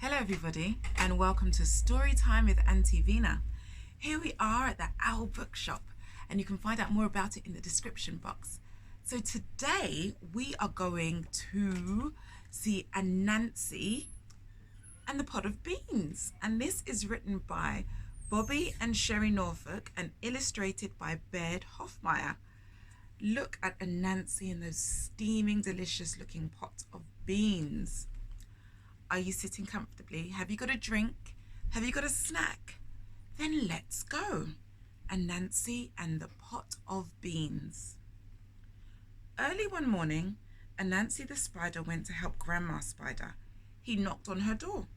Hello everybody and welcome to Storytime with Auntie Vina. Here we are at the Owl Bookshop and you can find out more about it in the description box. So today we are going to see Anansi and the Pot of Beans, and this is written by Bobby and Sherry Norfolk and illustrated by Baird Hoffmeyer. Look at Anansi and those steaming delicious looking pots of beans. Are you sitting comfortably? Have you got a drink? Have you got a snack? Then let's go. Anansi and the Pot of Beans. Early one morning, Anansi the spider went to help Grandma Spider. He knocked on her door.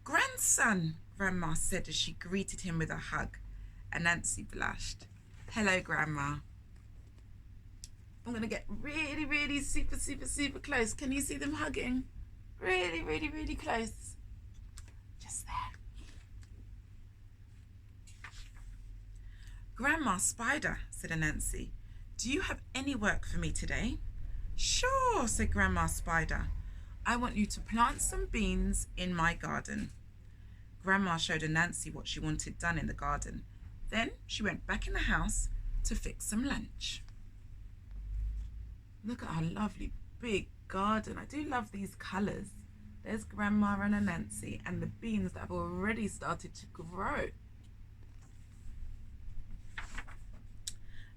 "Grandson," Grandma said as she greeted him with a hug. Anansi blushed. "Hello, Grandma." I'm going to get really super close. Can you see them hugging? Really close. Just there. "Grandma Spider," said Anansi, "do you have any work for me today?" "Sure," said Grandma Spider. "I want you to plant some beans in my garden." Grandma showed Anansi what she wanted done in the garden. Then she went back in the house to fix some lunch. Look at our lovely big garden. I do love these colours. There's Grandma and Anansi and the beans that have already started to grow.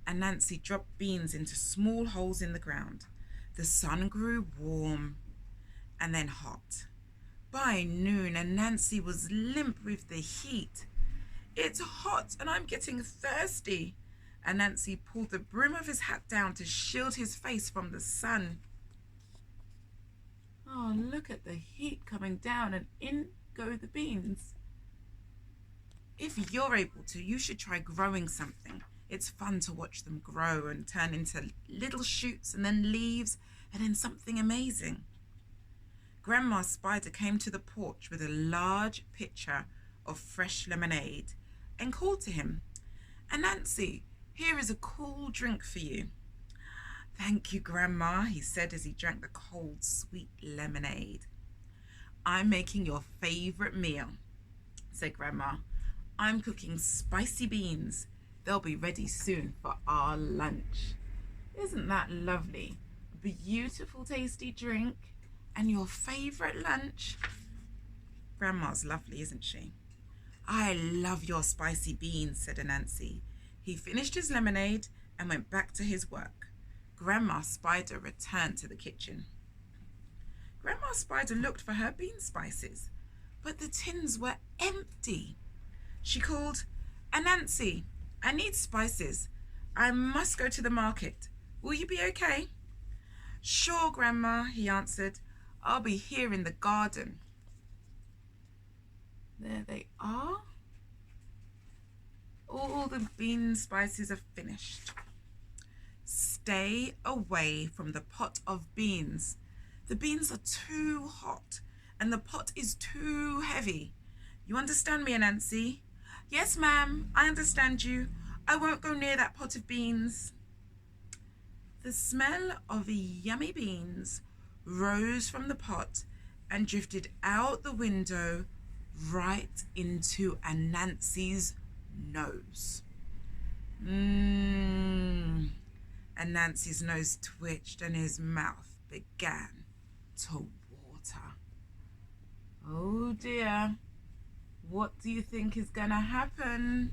Anansi dropped beans into small holes in the ground. The sun grew warm and then hot. By noon, Anansi was limp with the heat. "It's hot and I'm getting thirsty." Anansi pulled the brim of his hat down to shield his face from the sun. Oh, look at the heat coming down, and in go the beans. If you're able to, you should try growing something. It's fun to watch them grow and turn into little shoots and then leaves and then something amazing. Grandma Spider came to the porch with a large pitcher of fresh lemonade and called to him. "Anansi, here is a cool drink for you." "Thank you, Grandma," he said as he drank the cold, sweet lemonade. "I'm making your favorite meal," said Grandma. "I'm cooking spicy beans. They'll be ready soon for our lunch." Isn't that lovely? A beautiful, tasty drink and your favorite lunch. Grandma's lovely, isn't she? "I love your spicy beans," said Anansi. He finished his lemonade and went back to his work. Grandma Spider returned to the kitchen. Grandma Spider looked for her bean spices, but the tins were empty. She called, "Anansi, I need spices. I must go to the market. Will you be okay?" "Sure, Grandma," he answered. "I'll be here in the garden." There they are. All the bean spices are finished. Stay away from the pot of beans. The beans are too hot and the pot is too heavy. You understand me, Anansi? "Yes, ma'am, I understand you. I won't go near that pot of beans." The smell of yummy beans rose from the pot and drifted out the window right into Anansi's nose. Anansi's nose twitched and his mouth began to water. Oh dear, what do you think is gonna happen?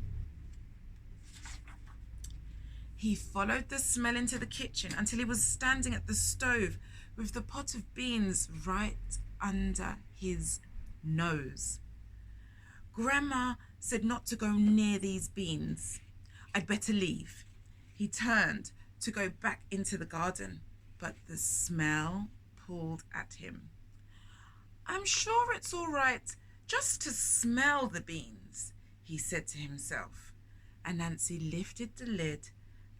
He followed the smell into the kitchen until he was standing at the stove with the pot of beans right under his nose. Grandma said not to go near these beans. I'd better leave. He turned to go back into the garden, but the smell pulled at him. "I'm sure it's all right just to smell the beans," he said to himself. Anansi lifted the lid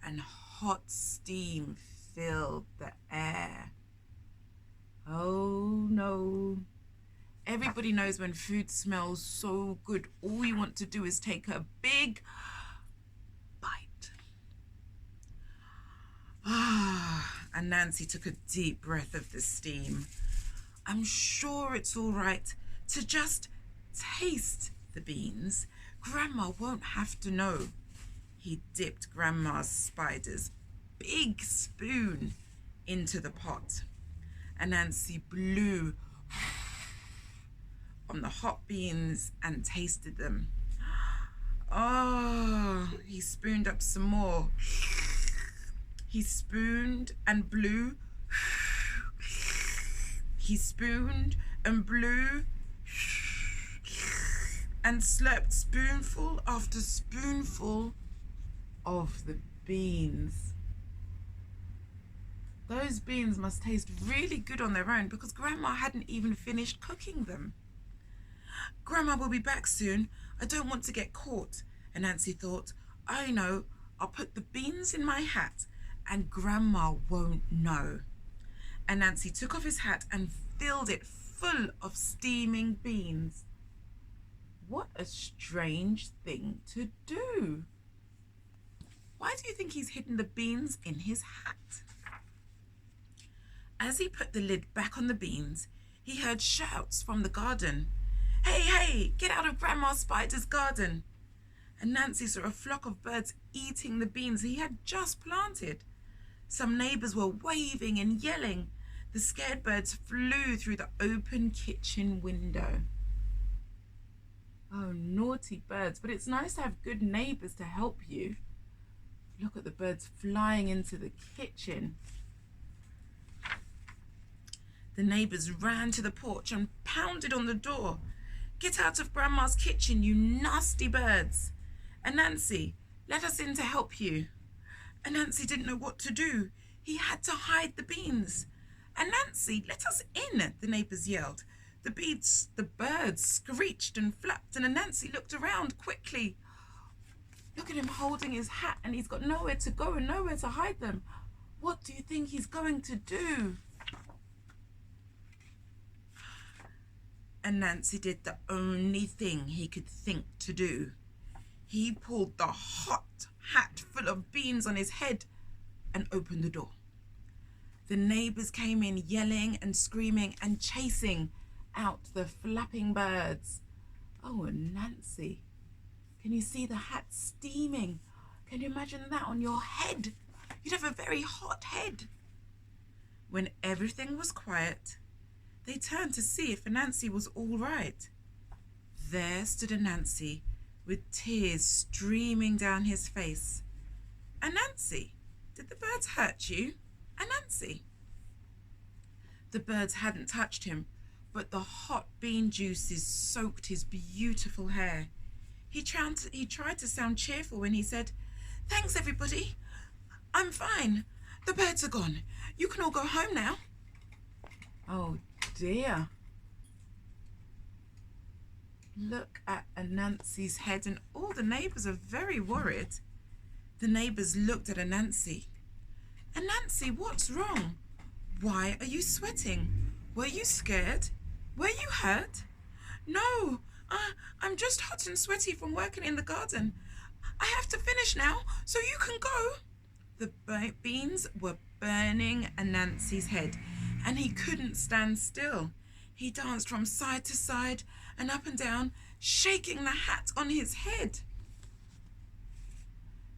and hot steam filled the air. Oh no. Everybody knows when food smells so good, all you want to do is take a big bite. Anansi took a deep breath of the steam. "I'm sure it's all right to just taste the beans. Grandma won't have to know. He dipped Grandma's spider's big spoon into the pot. Anansi blew on the hot beans and tasted them. Oh, he spooned up some more. He spooned and blew. He spooned and blew and slurped spoonful after spoonful of the beans. Those beans must taste really good on their own because Grandma hadn't even finished cooking them. Grandma will be back soon. I don't want to get caught, Anansi thought. I know, I'll put the beans in my hat and Grandma won't know. Anansi took off his hat and filled it full of steaming beans. What a strange thing to do. Why do you think he's hidden the beans in his hat? As he put the lid back on the beans, he heard shouts from the garden. Hey, hey, get out of Grandma Spider's garden. Anansi saw a flock of birds eating the beans he had just planted. Some neighbors were waving and yelling. The scared birds flew through the open kitchen window. Oh, naughty birds, but it's nice to have good neighbors to help you. Look at the birds flying into the kitchen. The neighbors ran to the porch and pounded on the door. Get out of Grandma's kitchen, you nasty birds. Anansi, let us in to help you. Anansi didn't know what to do. He had to hide the beans. Anansi, let us in, the neighbors yelled. The birds screeched and flapped, and Anansi looked around quickly. Look at him holding his hat, and he's got nowhere to go and nowhere to hide them. What do you think he's going to do? Anansi did the only thing he could think to do. He pulled the hot hat full of beans on his head and opened the door. The neighbors came in yelling and screaming and chasing out the flapping birds. Oh, Anansi, can you see the hat steaming? Can you imagine that on your head? You'd have a very hot head. When everything was quiet, they turned to see if Anansi was all right. There stood Anansi with tears streaming down his face. Anansi, did the birds hurt you? Anansi. The birds hadn't touched him, but the hot bean juices soaked his beautiful hair. He tried to sound cheerful when he said, Thanks, everybody. I'm fine. The birds are gone. You can all go home now. Oh, dear. Look at Anansi's head, and all the neighbors are very worried. The neighbors looked at Anansi. Anansi, what's wrong? Why are you sweating? Were you scared? Were you hurt? No, I'm just hot and sweaty from working in the garden. I have to finish now, so you can go. The beans were burning Anansi's head, and he couldn't stand still. He danced from side to side and up and down, shaking the hat on his head.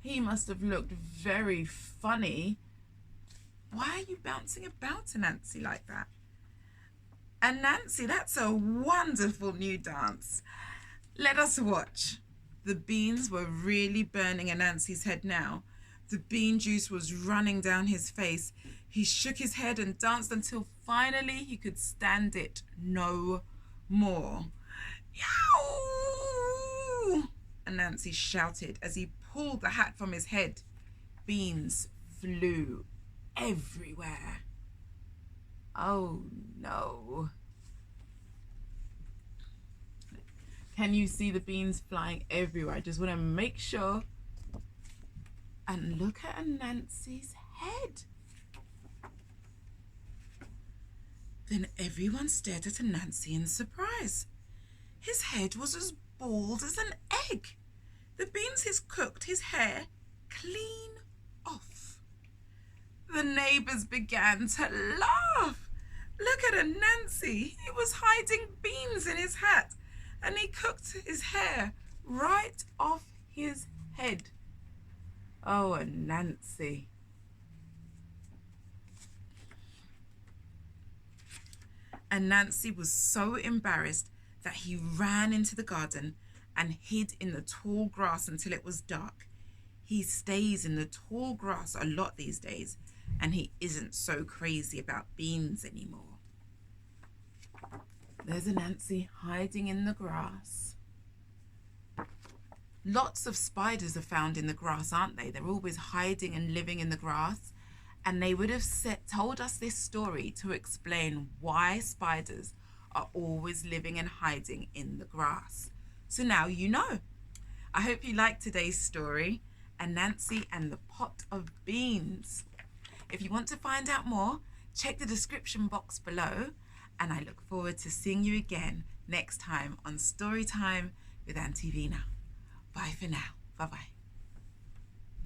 He must have looked very funny. Why are you bouncing about, Anansi, like that? Anansi, that's a wonderful new dance. Let us watch. The beans were really burning Anansi's head now. The bean juice was running down his face. He shook his head and danced until finally he could stand it no more. Yow! Anansi shouted as he pulled the hat from his head. Beans flew everywhere. Oh no. Can you see the beans flying everywhere? I just want to make sure. And look at Anansi's head. Then everyone stared at Anansi in surprise. His head was as bald as an egg. The beans had cooked his hair clean off. The neighbors began to laugh. Look at Anansi. He was hiding beans in his hat and he cooked his hair right off his head. Oh, Anansi. Anansi was so embarrassed that he ran into the garden and hid in the tall grass until it was dark. He stays in the tall grass a lot these days, and he isn't so crazy about beans anymore. There's Anansi hiding in the grass. Lots of spiders are found in the grass, aren't they? They're always hiding and living in the grass. And they would have told us this story to explain why spiders are always living and hiding in the grass. So now you know. I hope you liked today's story, Anansi and the Pot of Beans. If you want to find out more, check the description box below, and I look forward to seeing you again next time on Storytime with Auntie Vina. Bye for now. Bye-bye.